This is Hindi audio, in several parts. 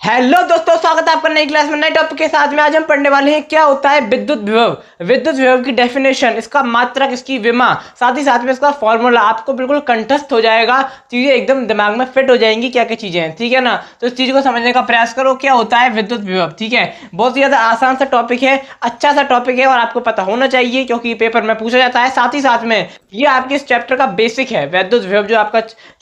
हेलो दोस्तों, स्वागत है आपका नई क्लास में नए टॉपिक के साथ में। आज हम पढ़ने वाले हैं क्या होता है विद्युत विभव। विद्युत विभव की डेफिनेशन, इसका मात्रक, इसकी विमा, साथ ही साथ में इसका फॉर्मूला आपको बिल्कुल कंठस्थ हो जाएगा। चीजें एकदम दिमाग में फिट हो जाएंगी, क्या क्या चीजें हैं, ठीक है ना। तो इस चीज को समझने का प्रयास करो, क्या होता है विद्युत विभव। ठीक है, बहुत ही ज्यादा आसान सा टॉपिक है, अच्छा सा टॉपिक है और आपको पता होना चाहिए क्योंकि पेपर में पूछा जाता है। साथ ही साथ में ये आपके इस चैप्टर का बेसिक है। विद्युत विभव जो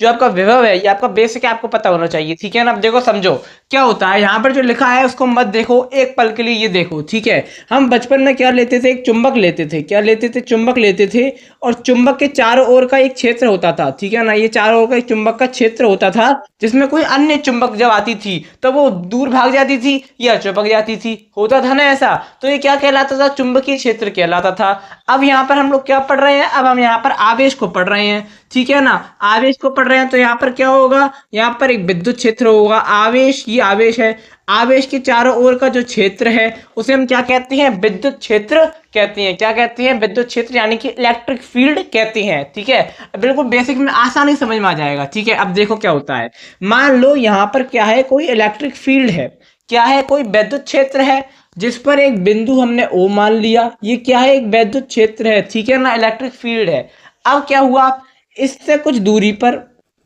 आपका विभव है, ये आपका बेसिक है, आपको पता होना चाहिए। ठीक है ना। अब देखो, समझो क्या होता है। यहाँ पर जो लिखा है उसको मत देखो, एक पल के लिए ये देखो। ठीक है, हम बचपन में क्या लेते थे, एक चुंबक लेते थे। क्या लेते थे? चुंबक लेते थे। और चुंबक के चारों ओर का एक क्षेत्र होता था। ठीक है ना, ये चारों ओर का एक चुंबक का क्षेत्र होता था, जिसमें कोई अन्य चुंबक जब आती थी तो वो दूर भाग जाती थी या चिपक जाती थी। होता था ना ऐसा। तो ये क्या कहलाता था? चुंबकीय क्षेत्र कहलाता था। अब यहाँ पर हम लोग क्या पढ़ रहे हैं? अब हम यहाँ पर आवेश को पढ़ रहे हैं। ठीक है ना, आवेश को पढ़ रहे हैं तो यहाँ पर क्या होगा? यहाँ पर एक विद्युत क्षेत्र होगा। आवेश, ये आवेश है। आवेश के चारों ओर का जो क्षेत्र है उसे हम क्या कहते हैं? विद्युत क्षेत्र कहते हैं। क्या कहते हैं? विद्युत क्षेत्र, यानी कि इलेक्ट्रिक फील्ड कहते हैं। ठीक है, बिल्कुल बेसिक में आसानी समझ में आ जाएगा। ठीक है, अब देखो क्या होता है। मान लो यहाँ पर क्या है, कोई इलेक्ट्रिक फील्ड है। क्या है? कोई विद्युत क्षेत्र है जिस पर एक बिंदु हमने ओ मान लिया। ये क्या है? एक विद्युत क्षेत्र है। ठीक है ना, इलेक्ट्रिक फील्ड है। अब क्या हुआ, इससे कुछ दूरी पर,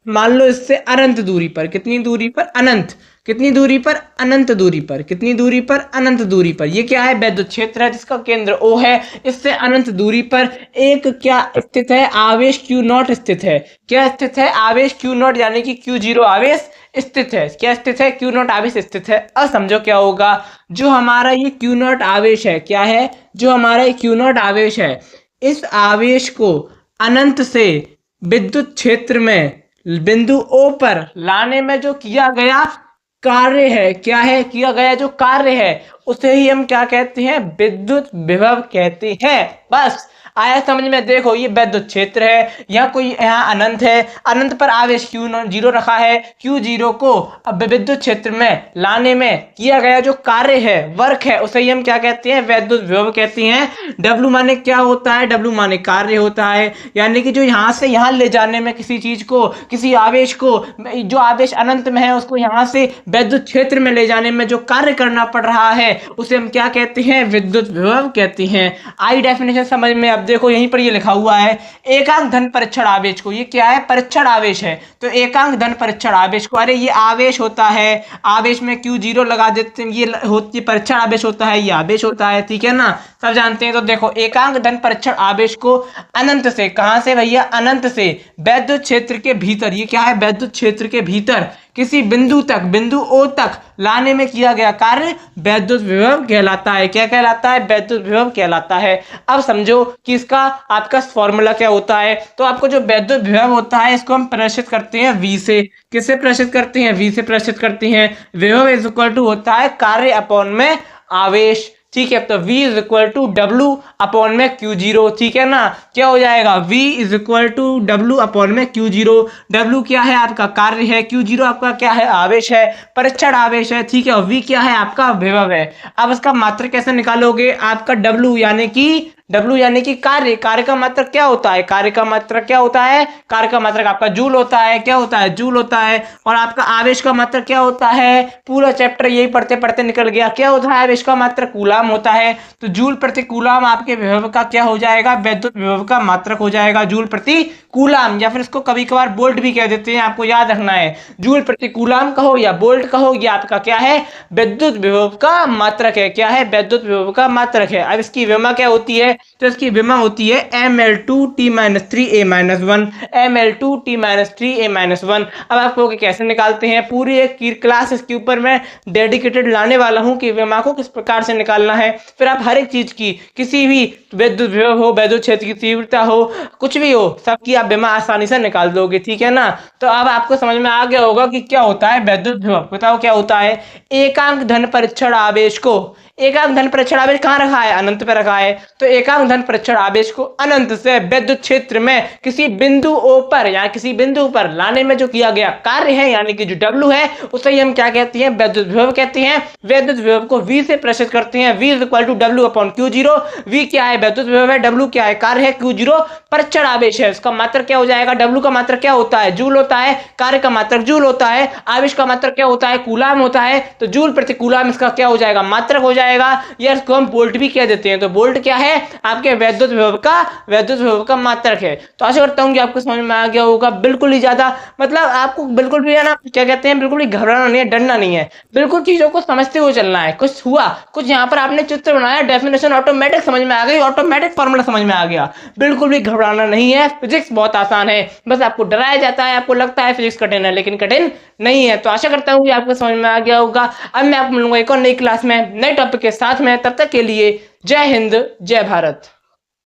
मान लो इससे अनंत दूरी पर, कितनी दूरी पर? अनंत। कितनी दूरी पर? अनंत दूरी पर। कितनी दूरी पर? अनंत दूरी पर। ये क्या है? विद्युत क्षेत्र है जिसका केंद्र O है। इससे अनंत दूरी पर एक क्या स्थित है? आवेश Q नॉट स्थित है। क्या स्थित है? आवेश Q नॉट, यानी कि Q0 आवेश स्थित है। क्या स्थित है? Q नॉट आवेश स्थित है। अब समझो क्या होगा। जो हमारा ये Q नॉट आवेश है, क्या है? जो हमारा ये Q नॉट आवेश है, इस आवेश को अनंत से विद्युत क्षेत्र में बिंदु O पर लाने में जो किया गया कार्य है, क्या है? किया गया जो कार्य है उसे ही हम क्या कहते हैं? विद्युत विभव कहते हैं। बस आया समझ में। देखो, ये विद्युत क्षेत्र है, यहाँ कोई, यहाँ अनंत है, अनंत पर आवेश Q0 रखा है। Q0 को अब विद्युत क्षेत्र में लाने में किया गया जो कार्य है, वर्क है, उसे ही हम क्या कहते हैं? विद्युत विभव कहते हैं। W माने क्या होता है? W माने कार्य होता है, यानी कि जो यहाँ से यहाँ ले जाने में किसी चीज को, किसी आवेश को, जो आवेश अनंत में है उसको यहाँ से विद्युत क्षेत्र में ले जाने में जो कार्य करना पड़ रहा है उसे हम क्या कहते हैं? विद्युत विभव कहते हैं। आई डेफिनेशन समझ में। अब देखो, यहीं पर ये लिखा हुआ है एकांक धन परीक्षण आवेश को। ये क्या है? परीक्षण आवेश है। तो एकांक धन परीक्षण आवेश को, अरे ये आवेश होता है, आवेश में Q0 लगा देते हैं, ये होती परीक्षण आवेश होता है, ये आवेश होता है। ठीक है ना, सब जानते हैं। तो देखो, एकांक धन परीक्षण आवेश को अनंत से, कहां से भैया? अनंत से विद्युत क्षेत्र के भीतर, ये क्या है? विद्युत क्षेत्र के भीतर किसी बिंदु तक, बिंदु O तक लाने में किया गया कार्य विद्युत विभव कहलाता है। क्या कहलाता है? विद्युत विभव कहलाता है। अब समझो कि इसका आपका फॉर्मूला क्या होता है। तो आपको जो विद्युत विभव होता है इसको हम प्रदर्शित करते हैं V से। किससे प्रदर्शित करते हैं? V से प्रदर्शित करते हैं। विभव इज इक्वल टू होता है कार्य अपॉन में आवेश। ठीक है, तो V is equal to W upon में Q0। ठीक है ना, क्या हो जाएगा? V is equal to W upon में Q0। W क्या है? आपका कार्य है। Q0 आपका क्या है? आवेश है, परीक्षण आवेश है। ठीक है, और V क्या है? आपका विभव है। अब इसका मात्रक कैसे निकालोगे? आपका W यानी कि कार्य। कार्य का मात्रक क्या होता है? कार्य का मात्रक क्या होता है? कार्य का मात्रक आपका जूल होता है। क्या होता है? जूल होता है। और आपका आवेश का मात्रक क्या होता है? पूरा चैप्टर यही पढ़ते पढ़ते निकल गया। क्या होता है? आवेश का मात्रक कूलाम होता है। तो जूल प्रति कूलाम आपके विभव का क्या हो जाएगा? विद्युत विभव का मात्रक हो जाएगा, जूल प्रति कूलाम। या फिर इसको कभी कभार बोल्ट भी कह देते हैं, आपको याद रखना है। जूल प्रति कूलाम कहो या बोल्ट कहो, ये आपका क्या है? विद्युत विभव का मात्रक है। क्या है? विद्युत विभव का मात्रक है। अब इसकी विमा क्या होती है? तो इसकी विमा होती है ml2t-3a-1, ml2t-3a-1। अब आप कहोगे कैसे निकालते हैं? पूरी एक क्लास इसके ऊपर मैं डेडिकेटेड लाने वाला हूं कि विमा को किस प्रकार से निकालना है। फिर आप हर एक चीज की, किसी भी विद्युत विभव हो, विद्युत क्षेत्र की तीव्रता हो, कुछ भी हो, सबकी आप विमा आसानी से निकाल दोगे। ठीक है ना, तो अब आपको समझ में आ गया होगा कि क्या होता है विद्युत विभव। बताओ क्या होता है? एकांक धन परीक्षण आवेश को, एकांक धन परीक्षण आवेश कहाँ रखा है, अनंत पे रखा है। तो एकांक धन परीक्षण आवेश को अनंत से विद्युत क्षेत्र में किसी बिंदु O पर या किसी बिंदु पर लाने में जो किया गया कार्य है, यानी कि जो W है, उसे हम क्या कहते हैं, विद्युत विभव कहते हैं। विद्युत विभव को V से प्रदर्शित करते हैं। V is equal to W upon Q0। V क्या है, विद्युत विभव है, W क्या है, कार्य है, Q0 परीक्षण आवेश है। उसका मात्रक क्या हो जाएगा, W का मात्रक क्या होता है, जूल होता है, कार्य का मात्रक जूल होता है, आवेश का मात्रक क्या होता है, कूलाम होता है। तो जूल प्रति कूलाम इसका क्या हो जाएगा, मात्रक हो जाएगा, या इसको हम वोल्ट भी कह देते हैं। तो वोल्ट क्या है, आपके विद्युत विभव का मात्रक है। तो आशा करता हूं कि आपको समझ में आ गया होगा। बिल्कुल ही ज्यादा मतलब आपको बिल्कुल भी है ना, क्या कहते हैं, बिल्कुल ही घबराना नहीं है, डरना नहीं है, बिल्कुल चीजों को समझते हुए चलना है। कुछ हुआ, कुछ यहाँ पर आपने चित्र बनाया, डेफिनेशन ऑटोमेटिक समझ में आ गई, ऑटोमेटिक फॉर्मूला समझ में आ गया। बिल्कुल भी घबराना नहीं है, फिजिक्स बहुत आसान है। बस आपको डराया जाता है, आपको लगता है फिजिक्स कठिन है, लेकिन कठिन नहीं है। तो आशा करता हूँ कि आपको समझ में आ गया होगा। अब मैं आपको मिलूंगा एक और नई क्लास में नए टॉपिक के साथ में। तब तक के लिए जय हिंद, जय भारत।